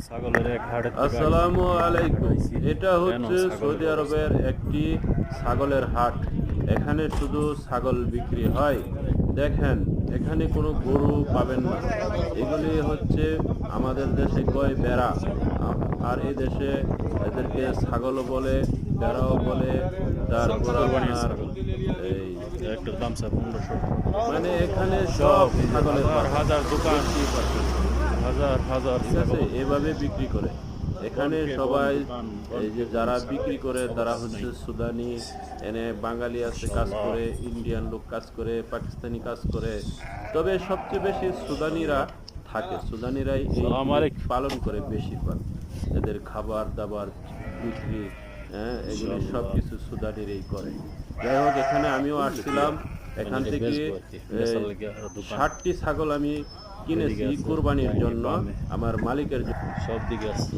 ছাগলের এক হাট আসসালামু আলাইকুম। এটা হচ্ছে সৌদি আরবের একটি ছাগলের হাট। এখানে শুধু ছাগল বিক্রি হয়। দেখেন, এখানে কোনো গরু পাবেন না। এগুলি হচ্ছে আমাদের দেশে কয় বেড়া, আর এই দেশে এদেরকে ছাগলও বলে, বেড়াও বলে। তারপর কোরবানির আপনার ছাগল এই একটার দাম স্যার 1500 মানে এখানে সব সব ছাগলের হাজার বাজার হাজার দোকান, দেখতেই পাচ্ছেন। হাজার হাজার ঠিক আছে, ছাগল। এভাবে বিক্রি করে। এখানে বনকে বন সবাই দোকান, এই বনকে যে বন যারা ছাগল, বিক্রি করে সবার তারা হাত হচ্ছে নাই। সুদানি, এনে বাঙালি আছে কাজ মাশাআল্লাহ। করে, ইন্ডিয়ান লোক কাজ করে, পাকিস্তানি কাজ করে। তবে সবচেয়ে বেশি সুদানিরা থাকে, সুদানিরাই সালাম এইগুলি আলাইকুম। পালন করে বেশিরভাগ। এদের খাবার দাবার বিক্রি, হ্যাঁ, এগুলি সব মাশাআল্লাহ। কিছু সুদানিরাই করে। যাই হোক, এখানে আমিও আসছিলাম। এখান এদিকে থেকে বেচবো আর কি, বেচার লাগে আরো দোকান। 60টি ছাগল আমি এদিকে কিনেছি আছে কুরবানির ডাইনি জন্য, বামে, আমার মালিকের জন্য। সব দিকে আছে।